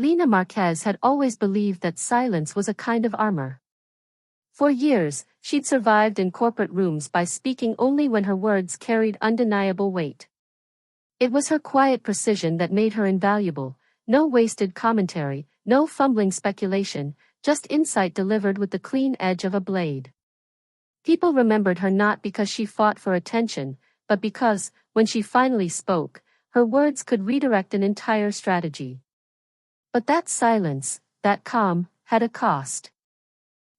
Lena Marquez had always believed that silence was a kind of armor. For years, she'd survived in corporate rooms by speaking only when her words carried undeniable weight. It was her quiet precision that made her invaluable, no wasted commentary, no fumbling speculation, just insight delivered with the clean edge of a blade. People remembered her not because she fought for attention, but because, when she finally spoke, her words could redirect an entire strategy. But that silence, that calm, had a cost.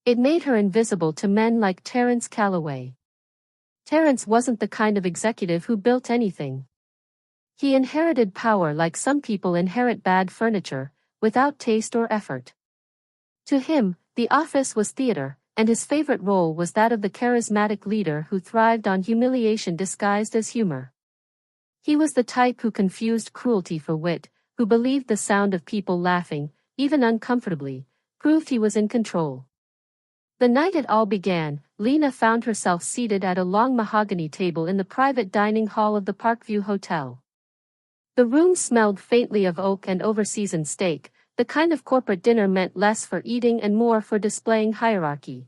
It made her invisible to men like Terence Calloway. Terence wasn't the kind of executive who built anything. He inherited power like some people inherit bad furniture, without taste or effort. To him, the office was theater, and his favorite role was that of the charismatic leader who thrived on humiliation disguised as humor. He was the type who confused cruelty for wit, who believed the sound of people laughing, even uncomfortably, proved he was in control. The night it all began, Lena found herself seated at a long mahogany table in the private dining hall of the Parkview Hotel. The room smelled faintly of oak and overseasoned steak, the kind of corporate dinner meant less for eating and more for displaying hierarchy.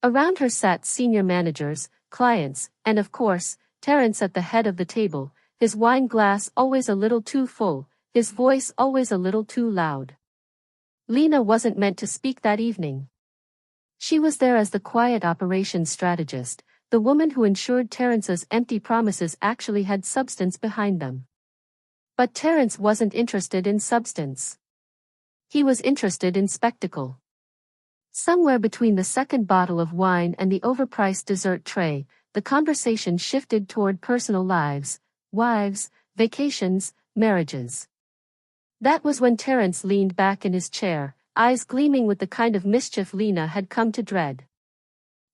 Around her sat senior managers, clients, and of course, Terence at the head of the table, his wine glass always a little too full, his voice always a little too loud. Lena wasn't meant to speak that evening. She was there as the quiet operations strategist, the woman who ensured Terence's empty promises actually had substance behind them. But Terence wasn't interested in substance. He was interested in spectacle. Somewhere between the second bottle of wine and the overpriced dessert tray, the conversation shifted toward personal lives, wives, vacations, marriages. That was when Terence leaned back in his chair, eyes gleaming with the kind of mischief Lena had come to dread.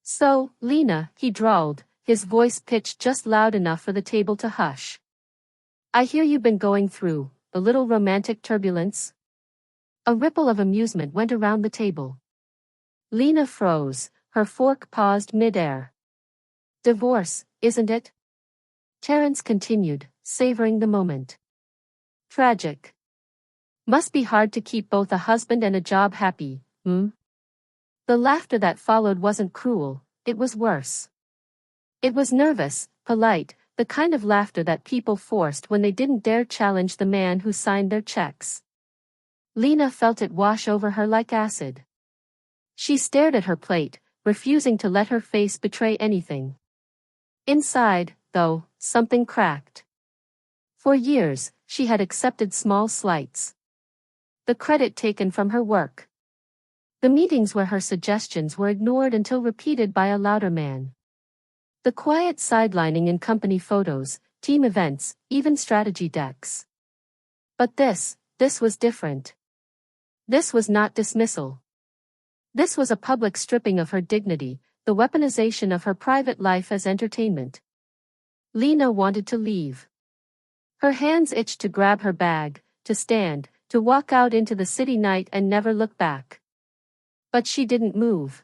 "So, Lena," he drawled, his voice pitched just loud enough for the table to hush. "I hear you've been going through a little romantic turbulence?" A ripple of amusement went around the table. Lena froze, her fork paused mid-air. "Divorce, isn't it?" Terence continued, savoring the moment. "Tragic. Must be hard to keep both a husband and a job happy, hmm?" The laughter that followed wasn't cruel, it was worse. It was nervous, polite, the kind of laughter that people forced when they didn't dare challenge the man who signed their checks. Lena felt it wash over her like acid. She stared at her plate, refusing to let her face betray anything. Inside, though, something cracked. For years, she had accepted small slights. The credit taken from her work. The meetings where her suggestions were ignored until repeated by a louder man. The quiet sidelining in company photos, team events, even strategy decks. But this was different. This was not dismissal. This was a public stripping of her dignity, the weaponization of her private life as entertainment. Lena wanted to leave. Her hands itched to grab her bag, to stand, to walk out into the city night and never look back. But she didn't move.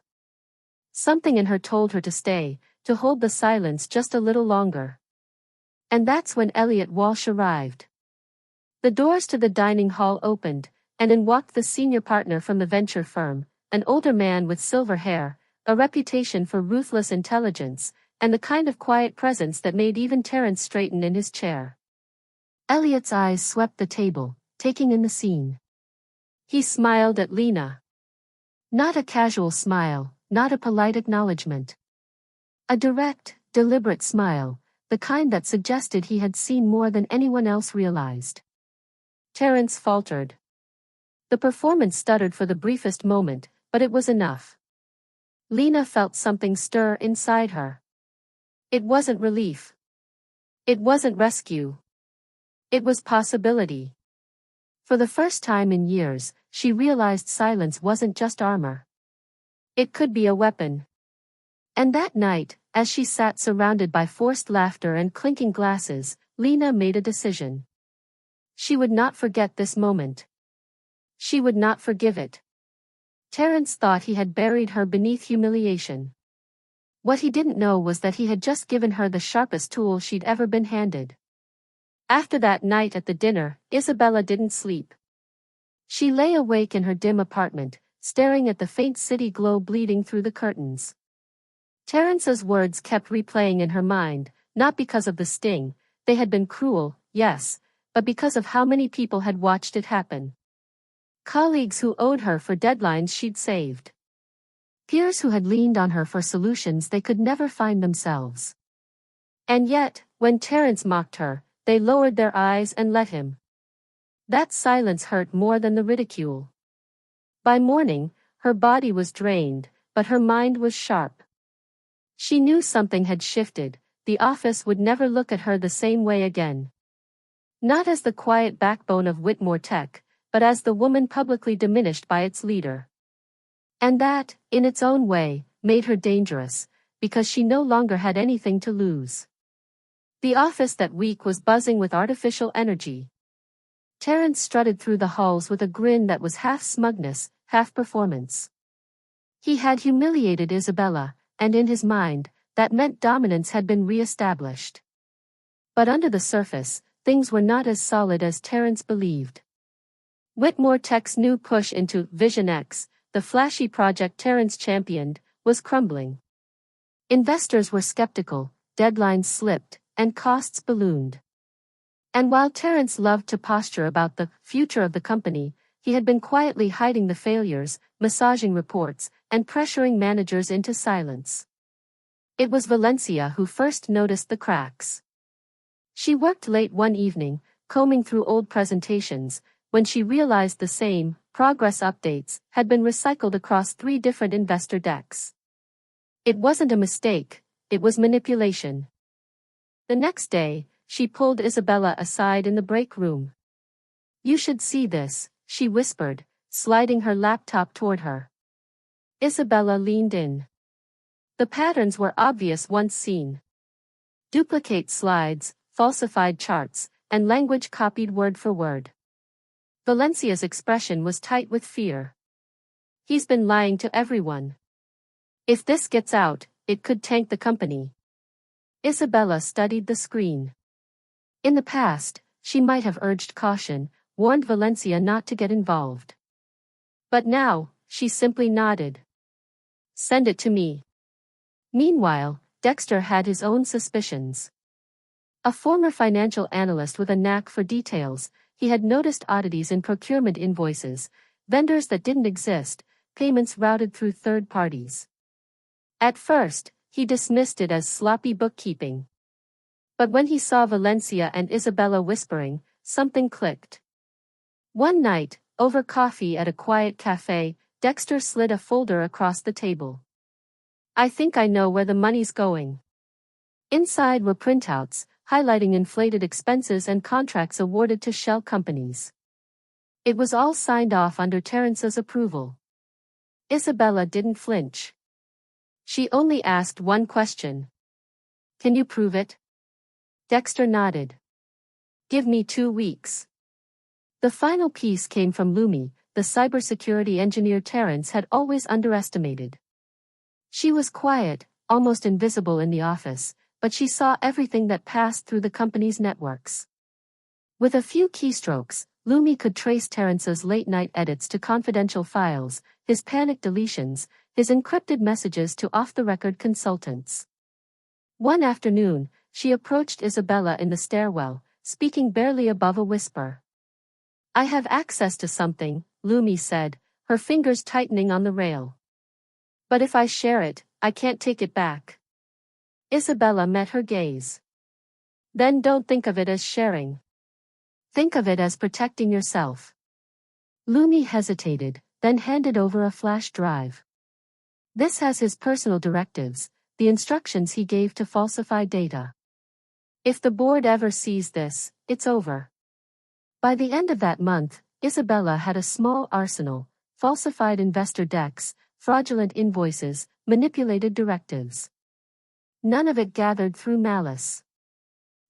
Something in her told her to stay, to hold the silence just a little longer. And that's when Elliot Walsh arrived. The doors to the dining hall opened, and in walked the senior partner from the venture firm, an older man with silver hair, a reputation for ruthless intelligence, and the kind of quiet presence that made even Terence straighten in his chair. Elliot's eyes swept the table, taking in the scene. He smiled at Lena. Not a casual smile, not a polite acknowledgement. A direct, deliberate smile, the kind that suggested he had seen more than anyone else realized. Terence faltered. The performance stuttered for the briefest moment, but it was enough. Lena felt something stir inside her. It wasn't relief. It wasn't rescue. It was possibility. For the first time in years, she realized silence wasn't just armor. It could be a weapon. And that night, as she sat surrounded by forced laughter and clinking glasses, Lena made a decision. She would not forget this moment. She would not forgive it. Terence thought he had buried her beneath humiliation. What he didn't know was that he had just given her the sharpest tool she'd ever been handed. After that night at the dinner, Isabella didn't sleep. She lay awake in her dim apartment, staring at the faint city glow bleeding through the curtains. Terence's words kept replaying in her mind, not because of the sting, they had been cruel, yes, but because of how many people had watched it happen. Colleagues who owed her for deadlines she'd saved. Peers who had leaned on her for solutions they could never find themselves. And yet, when Terence mocked her, they lowered their eyes and let him. That silence hurt more than the ridicule. By morning, her body was drained, but her mind was sharp. She knew something had shifted, the office would never look at her the same way again. Not as the quiet backbone of Whitmore Tech, but as the woman publicly diminished by its leader. And that, in its own way, made her dangerous, because she no longer had anything to lose. The office that week was buzzing with artificial energy. Terence strutted through the halls with a grin that was half smugness, half performance. He had humiliated Isabella, and in his mind, that meant dominance had been re-established. But under the surface, things were not as solid as Terence believed. Whitmore Tech's new push into Vision X, the flashy project Terence championed, was crumbling. Investors were skeptical, deadlines slipped, and costs ballooned. And while Terence loved to posture about the future of the company, he had been quietly hiding the failures, massaging reports, and pressuring managers into silence. It was Valencia who first noticed the cracks. She worked late one evening, combing through old presentations, when she realized the same progress updates had been recycled across 3 different investor decks. It wasn't a mistake, it was manipulation. The next day, she pulled Isabella aside in the break room. "You should see this," she whispered, sliding her laptop toward her. Isabella leaned in. The patterns were obvious once seen. Duplicate slides, falsified charts, and language copied word for word. Valencia's expression was tight with fear. "He's been lying to everyone. If this gets out, it could tank the company." Isabella studied the screen. In the past, she might have urged caution, warned Valencia not to get involved. But now, she simply nodded. "Send it to me." Meanwhile, Dexter had his own suspicions. A former financial analyst with a knack for details, he had noticed oddities in procurement invoices, vendors that didn't exist, payments routed through third parties. At first, he dismissed it as sloppy bookkeeping. But when he saw Valencia and Isabella whispering, something clicked. One night, over coffee at a quiet cafe, Dexter slid a folder across the table. "I think I know where the money's going." Inside were printouts, highlighting inflated expenses and contracts awarded to shell companies. It was all signed off under Terence's approval. Isabella didn't flinch. She only asked one question. "Can you prove it?" Dexter nodded. "Give me 2 weeks." The final piece came from Lumi, the cybersecurity engineer Terence had always underestimated. She was quiet, almost invisible in the office, but she saw everything that passed through the company's networks. With a few keystrokes, Lumi could trace Terence's late-night edits to confidential files, his panicked deletions, his encrypted messages to off-the-record consultants. One afternoon, she approached Isabella in the stairwell, speaking barely above a whisper. "I have access to something," Lumi said, her fingers tightening on the rail. "But if I share it, I can't take it back." Isabella met her gaze. "Then don't think of it as sharing. Think of it as protecting yourself." Lumi hesitated, then handed over a flash drive. "This has his personal directives, the instructions he gave to falsify data. If the board ever sees this, it's over." By the end of that month, Isabella had a small arsenal, falsified investor decks, fraudulent invoices, manipulated directives. None of it gathered through malice.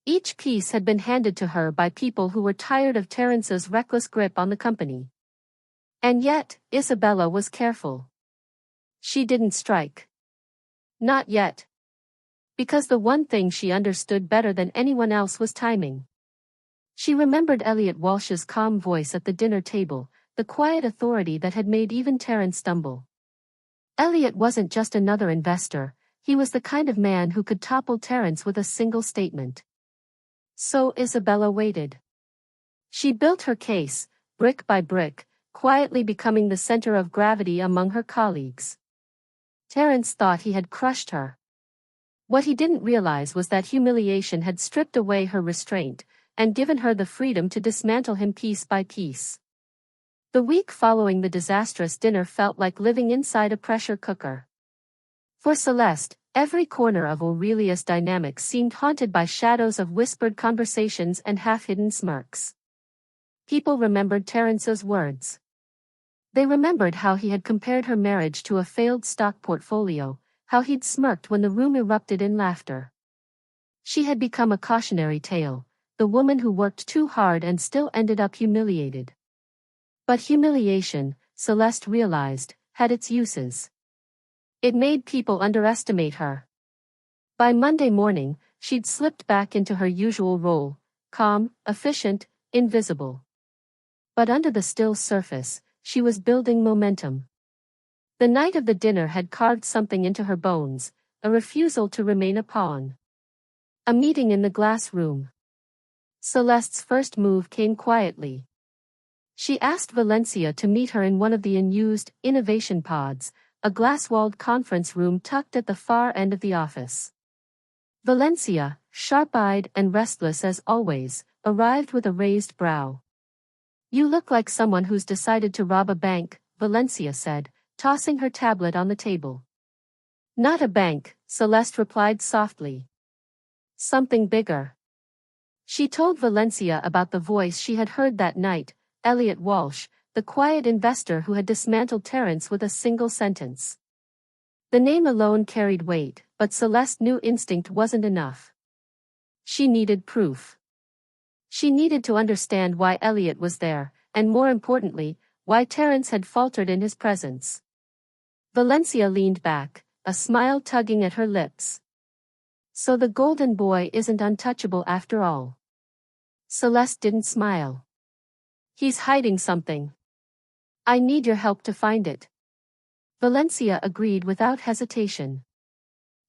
Each piece had been handed to her by people who were tired of Terence's reckless grip on the company. And yet, Isabella was careful. She didn't strike. Not yet. Because the one thing she understood better than anyone else was timing. She remembered Elliot Walsh's calm voice at the dinner table, the quiet authority that had made even Terence stumble. Elliot wasn't just another investor, he was the kind of man who could topple Terence with a single statement. So Isabella waited. She built her case, brick by brick, quietly becoming the center of gravity among her colleagues. Terence thought he had crushed her. What he didn't realize was that humiliation had stripped away her restraint, and given her the freedom to dismantle him piece by piece. The week following the disastrous dinner felt like living inside a pressure cooker. For Celeste, every corner of Aurelia's dynamics seemed haunted by shadows of whispered conversations and half-hidden smirks. People remembered Terence's words. They remembered how he had compared her marriage to a failed stock portfolio, how he'd smirked when the room erupted in laughter. She had become a cautionary tale, the woman who worked too hard and still ended up humiliated. But humiliation, Celeste realized, had its uses. It made people underestimate her. By Monday morning, she'd slipped back into her usual role, calm, efficient, invisible. But under the still surface, she was building momentum. The night of the dinner had carved something into her bones, a refusal to remain a pawn. A meeting in the glass room. Celeste's first move came quietly. She asked Valencia to meet her in one of the unused innovation pods, a glass-walled conference room tucked at the far end of the office. Valencia, sharp-eyed and restless as always, arrived with a raised brow. "You look like someone who's decided to rob a bank," Valencia said, tossing her tablet on the table. "Not a bank," Celeste replied softly. "Something bigger." She told Valencia about the voice she had heard that night, Elliot Walsh, the quiet investor who had dismantled Terence with a single sentence. The name alone carried weight, but Celeste knew instinct wasn't enough. She needed proof. She needed to understand why Elliot was there, and more importantly, why Terence had faltered in his presence. Valencia leaned back, a smile tugging at her lips. "So the golden boy isn't untouchable after all." Celeste didn't smile. "He's hiding something. I need your help to find it." Valencia agreed without hesitation.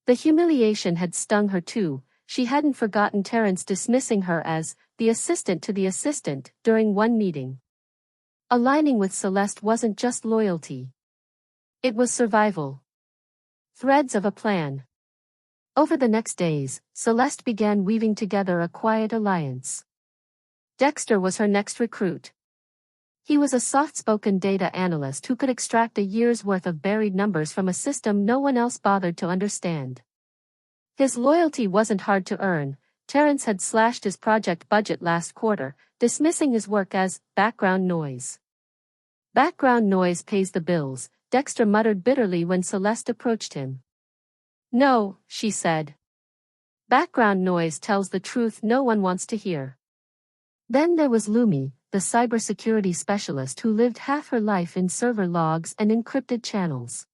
The humiliation had stung her too. She hadn't forgotten Terence dismissing her as the assistant to the assistant during one meeting. Aligning with Celeste wasn't just loyalty. It was survival. Threads of a plan. Over the next days, Celeste began weaving together a quiet alliance. Dexter was her next recruit. He was a soft-spoken data analyst who could extract a year's worth of buried numbers from a system no one else bothered to understand. His loyalty wasn't hard to earn. Terence had slashed his project budget last quarter, dismissing his work as background noise. "Background noise pays the bills," Dexter muttered bitterly when Celeste approached him. "No," she said. "Background noise tells the truth no one wants to hear." Then there was Lumi, the cybersecurity specialist who lived half her life in server logs and encrypted channels.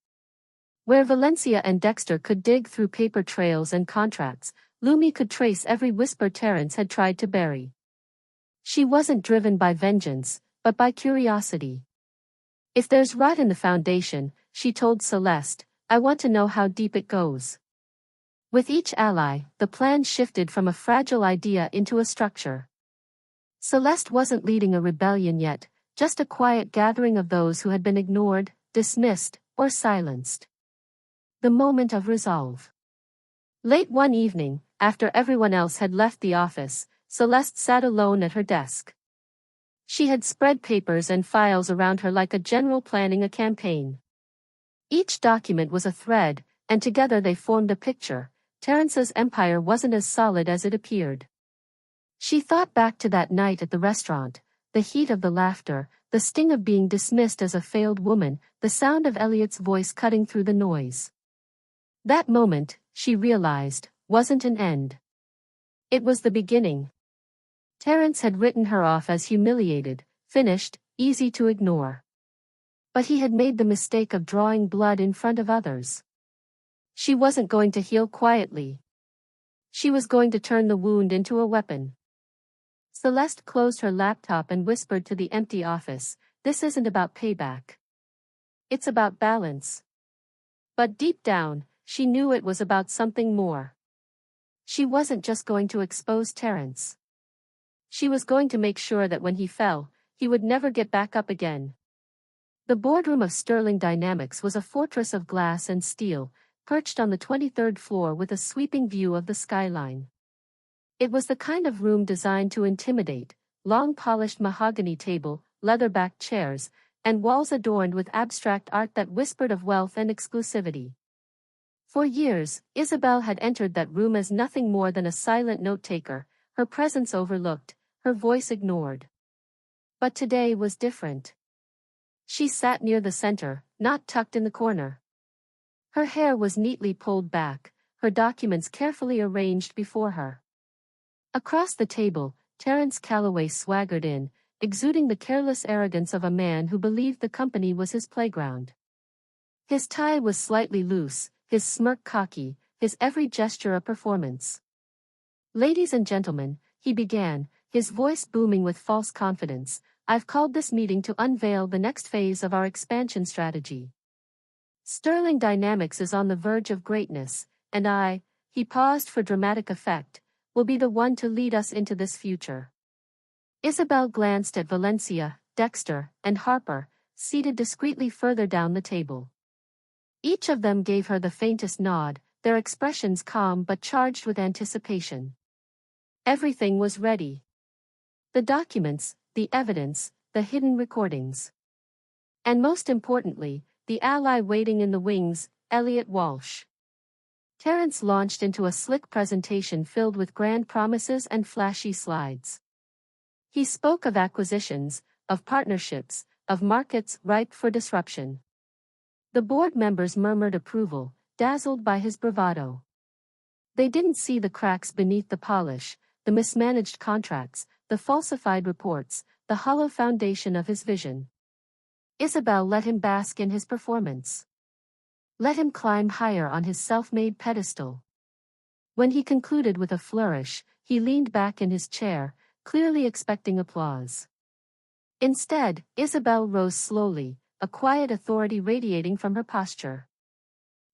Where Valencia and Dexter could dig through paper trails and contracts, Lumi could trace every whisper Terence had tried to bury. She wasn't driven by vengeance, but by curiosity. "If there's rot in the foundation," she told Celeste, "I want to know how deep it goes." With each ally, the plan shifted from a fragile idea into a structure. Celeste wasn't leading a rebellion yet, just a quiet gathering of those who had been ignored, dismissed, or silenced. The moment of resolve. Late one evening, after everyone else had left the office, Celeste sat alone at her desk. She had spread papers and files around her like a general planning a campaign. Each document was a thread, and together they formed a picture. Terence's empire wasn't as solid as it appeared. She thought back to that night at the restaurant, the heat of the laughter, the sting of being dismissed as a failed woman, the sound of Elliot's voice cutting through the noise. That moment, she realized, wasn't an end. It was the beginning. Terence had written her off as humiliated, finished, easy to ignore. But he had made the mistake of drawing blood in front of others. She wasn't going to heal quietly. She was going to turn the wound into a weapon. Celeste closed her laptop and whispered to the empty office, this isn't about payback. It's about balance. But deep down, she knew it was about something more. She wasn't just going to expose Terrence. She was going to make sure that when he fell, he would never get back up again. The boardroom of Sterling Dynamics was a fortress of glass and steel, perched on the 23rd floor with a sweeping view of the skyline. It was the kind of room designed to intimidate: long polished mahogany table, leather-backed chairs, and walls adorned with abstract art that whispered of wealth and exclusivity. For years, Isabel had entered that room as nothing more than a silent note-taker, her presence overlooked, her voice ignored. But today was different. She sat near the center, not tucked in the corner. Her hair was neatly pulled back, her documents carefully arranged before her. Across the table, Terence Calloway swaggered in, exuding the careless arrogance of a man who believed the company was his playground. His tie was slightly loose, his smirk cocky, his every gesture a performance. "Ladies and gentlemen," he began, his voice booming with false confidence, "I've called this meeting to unveil the next phase of our expansion strategy. Sterling Dynamics is on the verge of greatness, and he paused for dramatic effect, will be the one to lead us into this future." Isabel glanced at Valencia, Dexter, and Harper, seated discreetly further down the table. Each of them gave her the faintest nod, their expressions calm but charged with anticipation. Everything was ready. The documents, the evidence, the hidden recordings. And most importantly, the ally waiting in the wings, Elliot Walsh. Terence launched into a slick presentation filled with grand promises and flashy slides. He spoke of acquisitions, of partnerships, of markets ripe for disruption. The board members murmured approval, dazzled by his bravado. They didn't see the cracks beneath the polish, the mismanaged contracts, the falsified reports, the hollow foundation of his vision. Isabel let him bask in his performance. Let him climb higher on his self-made pedestal. When he concluded with a flourish, he leaned back in his chair, clearly expecting applause. Instead, Isabel rose slowly, a quiet authority radiating from her posture.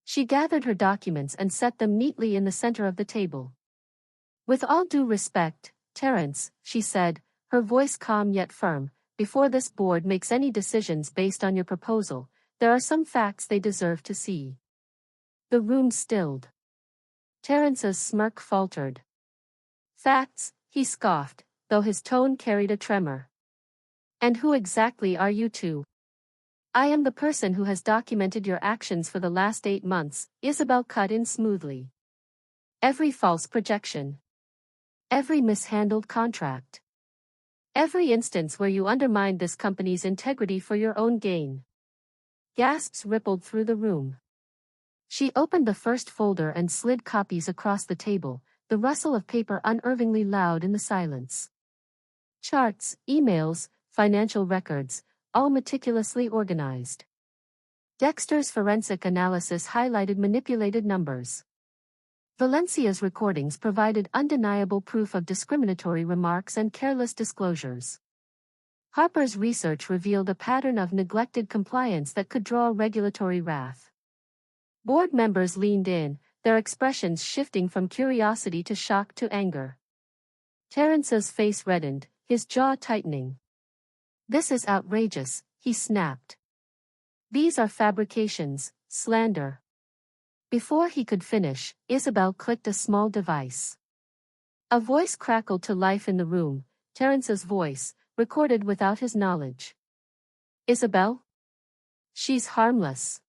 She gathered her documents and set them neatly in the center of the table. "With all due respect, Terence," she said, her voice calm yet firm, "before this board makes any decisions based on your proposal, there are some facts they deserve to see." The room stilled. Terence's smirk faltered. "Facts," he scoffed, though his tone carried a tremor. "And who exactly are you two?" "I am the person who has documented your actions for the last 8 months," Isabel cut in smoothly. "Every false projection. Every mishandled contract. Every instance where you undermined this company's integrity for your own gain." Gasps rippled through the room. She opened the first folder and slid copies across the table, the rustle of paper unnervingly loud in the silence. Charts, emails, financial records, all meticulously organized. Dexter's forensic analysis highlighted manipulated numbers. Valencia's recordings provided undeniable proof of discriminatory remarks and careless disclosures. Harper's research revealed a pattern of neglected compliance that could draw regulatory wrath. Board members leaned in, their expressions shifting from curiosity to shock to anger. Terence's face reddened, his jaw tightening. "This is outrageous," he snapped. "These are fabrications, slander." Before he could finish, Isabel clicked a small device. A voice crackled to life in the room, Terence's voice, recorded without his knowledge. "Isabel? She's harmless.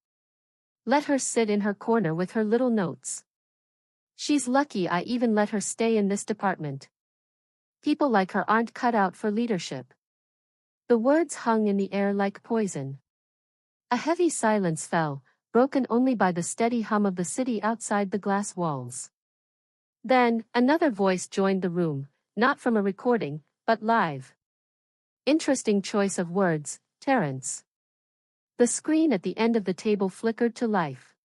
Let her sit in her corner with her little notes. She's lucky I even let her stay in this department. People like her aren't cut out for leadership." The words hung in the air like poison. A heavy silence fell, broken only by the steady hum of the city outside the glass walls. Then, another voice joined the room, not from a recording, but live. "Interesting choice of words, Terence." The screen at the end of the table flickered to life.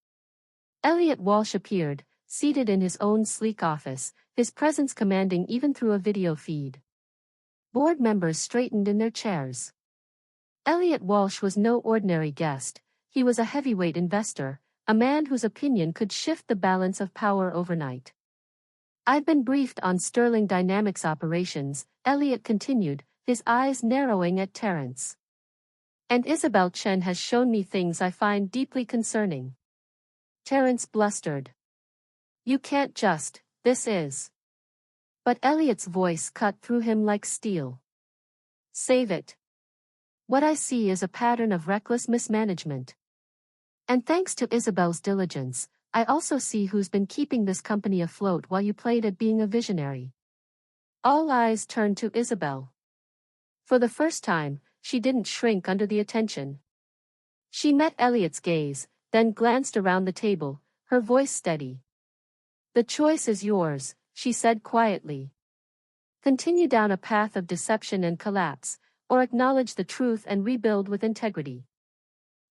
Elliot Walsh appeared, seated in his own sleek office, his presence commanding even through a video feed. Board members straightened in their chairs. Elliot Walsh was no ordinary guest. He was a heavyweight investor, a man whose opinion could shift the balance of power overnight. "I've been briefed on Sterling Dynamics operations," Elliot continued, his eyes narrowing at Terence. "And Isabel Chen has shown me things I find deeply concerning." Terence blustered. "You can't just, this is." But Elliot's voice cut through him like steel. "Save it. What I see is a pattern of reckless mismanagement. And thanks to Isabel's diligence, I also see who's been keeping this company afloat while you played at being a visionary." All eyes turned to Isabel. For the first time, she didn't shrink under the attention. She met Elliot's gaze, then glanced around the table, her voice steady. "The choice is yours," she said quietly. "Continue down a path of deception and collapse, or acknowledge the truth and rebuild with integrity."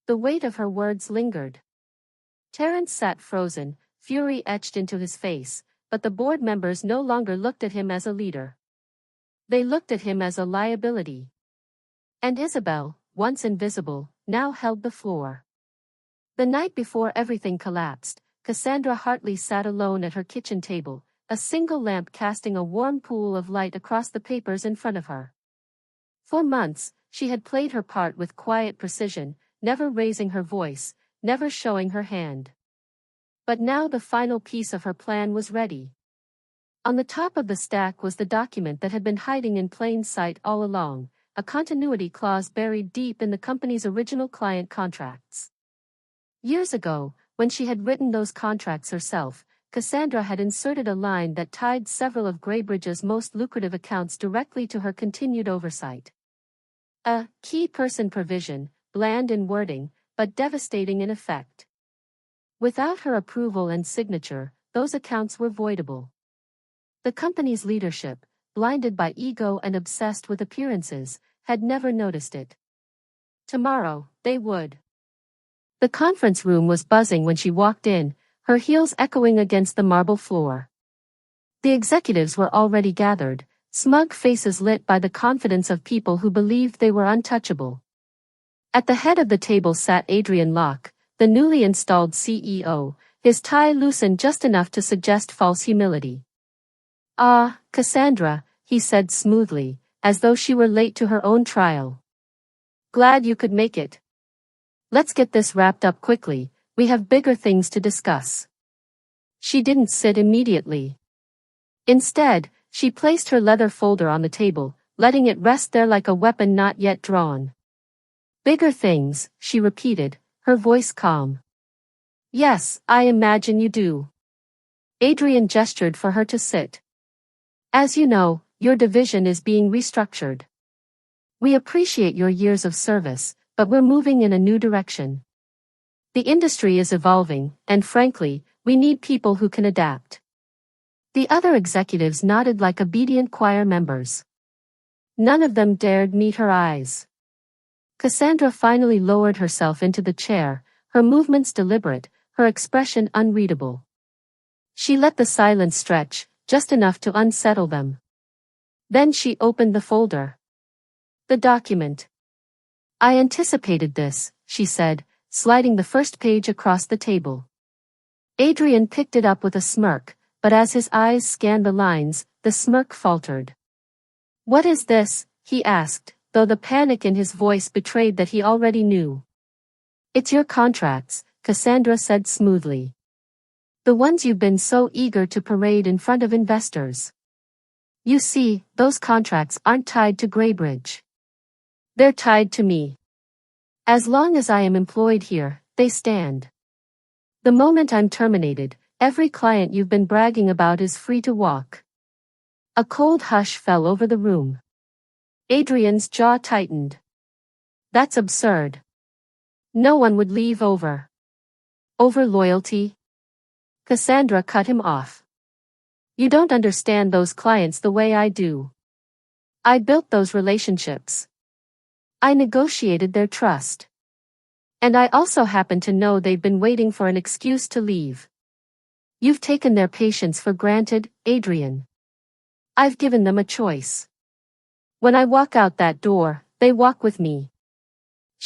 The weight of her words lingered. Terence sat frozen, fury etched into his face, but the board members no longer looked at him as a leader. They looked at him as a liability. And Isabel, once invisible, now held the floor. The night before everything collapsed, Cassandra Hartley sat alone at her kitchen table, a single lamp casting a warm pool of light across the papers in front of her. For months, she had played her part with quiet precision, never raising her voice, never showing her hand. But now the final piece of her plan was ready. On the top of the stack was the document that had been hiding in plain sight all along, a continuity clause buried deep in the company's original client contracts. Years ago, when she had written those contracts herself, Cassandra had inserted a line that tied several of Graybridge's most lucrative accounts directly to her continued oversight. A key person provision, bland in wording, but devastating in effect. Without her approval and signature, those accounts were voidable. The company's leadership, blinded by ego and obsessed with appearances, had never noticed it. Tomorrow, they would. The conference room was buzzing when she walked in, her heels echoing against the marble floor. The executives were already gathered, smug faces lit by the confidence of people who believed they were untouchable. At the head of the table sat Adrian Locke, the newly installed CEO, his tie loosened just enough to suggest false humility. "Ah, Cassandra," he said smoothly, as though she were late to her own trial. "Glad you could make it. Let's get this wrapped up quickly, we have bigger things to discuss." She didn't sit immediately. Instead, she placed her leather folder on the table, letting it rest there like a weapon not yet drawn. "Bigger things," she repeated, her voice calm. "Yes, I imagine you do." Adrian gestured for her to sit. "As you know, your division is being restructured. We appreciate your years of service, but we're moving in a new direction. The industry is evolving, and frankly, we need people who can adapt." The other executives nodded like obedient choir members. None of them dared meet her eyes. Cassandra finally lowered herself into the chair, her movements deliberate, her expression unreadable. She let the silence stretch, just enough to unsettle them. Then she opened the folder. The document. "I anticipated this," she said, sliding the first page across the table. Adrian picked it up with a smirk, but as his eyes scanned the lines, the smirk faltered. "What is this?" he asked, though the panic in his voice betrayed that he already knew. "It's your contracts," Cassandra said smoothly. "The ones you've been so eager to parade in front of investors. You see, those contracts aren't tied to Graybridge. They're tied to me. As long as I am employed here, they stand. The moment I'm terminated, every client you've been bragging about is free to walk." A cold hush fell over the room. Adrian's jaw tightened. "That's absurd. No one would leave over loyalty." Cassandra cut him off. "You don't understand those clients the way I do. I built those relationships. I negotiated their trust. And I also happen to know they've been waiting for an excuse to leave. You've taken their patience for granted, Adrian. I've given them a choice. When I walk out that door, they walk with me.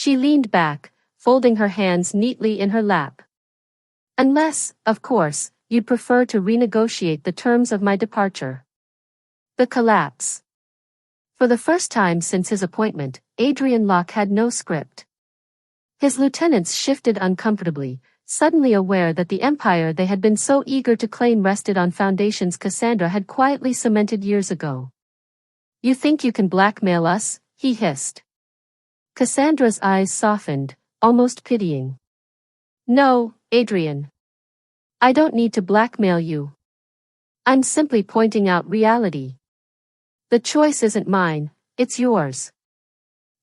She leaned back, folding her hands neatly in her lap. Unless, of course, you'd prefer to renegotiate the terms of my departure. The collapse. For the first time since his appointment, Adrian Locke had no script. His lieutenants shifted uncomfortably, suddenly aware that the empire they had been so eager to claim rested on foundations Cassandra had quietly cemented years ago. You think you can blackmail us? He hissed. Cassandra's eyes softened, almost pitying. No, Adrian. I don't need to blackmail you. I'm simply pointing out reality. The choice isn't mine, it's yours.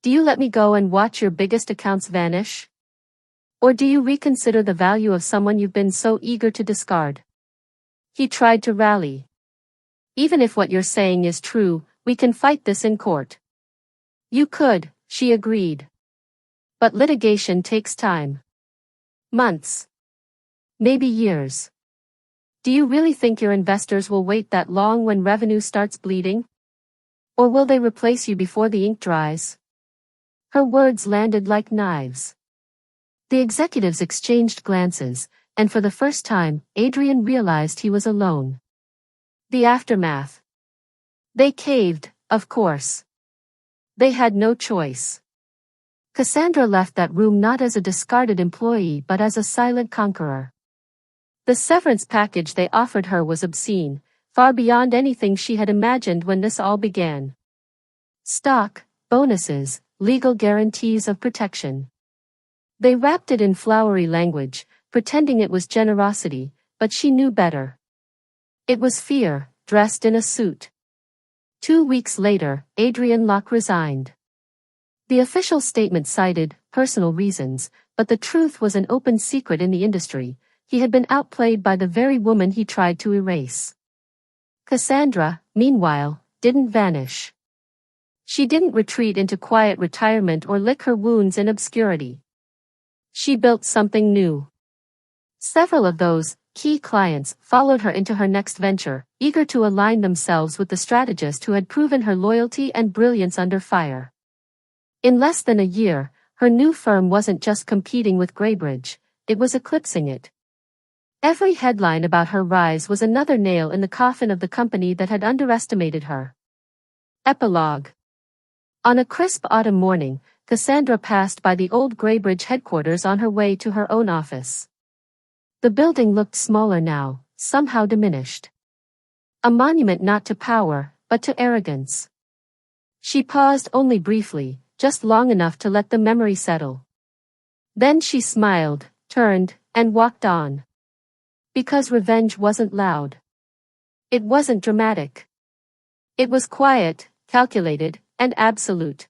Do you let me go and watch your biggest accounts vanish? Or do you reconsider the value of someone you've been so eager to discard? He tried to rally. Even if what you're saying is true, we can fight this in court. You could, she agreed. But litigation takes time. Months. Maybe years. Do you really think your investors will wait that long when revenue starts bleeding? Or will they replace you before the ink dries? Her words landed like knives. The executives exchanged glances, and for the first time, Adrian realized he was alone. The aftermath. They caved, of course. They had no choice. Cassandra left that room not as a discarded employee but as a silent conqueror. The severance package they offered her was obscene, far beyond anything she had imagined when this all began. Stock, bonuses, legal guarantees of protection. They wrapped it in flowery language, pretending it was generosity, but she knew better. It was fear, dressed in a suit. 2 weeks later, Adrian Locke resigned. The official statement cited personal reasons, but the truth was an open secret in the industry. He had been outplayed by the very woman he tried to erase. Cassandra, meanwhile, didn't vanish. She didn't retreat into quiet retirement or lick her wounds in obscurity. She built something new. Several of those key clients followed her into her next venture, eager to align themselves with the strategist who had proven her loyalty and brilliance under fire. In less than a year, her new firm wasn't just competing with Graybridge, it was eclipsing it. Every headline about her rise was another nail in the coffin of the company that had underestimated her. Epilogue. On a crisp autumn morning, Cassandra passed by the old Graybridge headquarters on her way to her own office. The building looked smaller now, somehow diminished. A monument not to power, but to arrogance. She paused only briefly, just long enough to let the memory settle. Then she smiled, turned, and walked on. Because revenge wasn't loud. It wasn't dramatic. It was quiet, calculated, and absolute.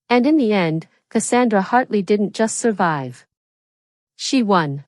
And in the end, Cassandra Hartley didn't just survive. She won.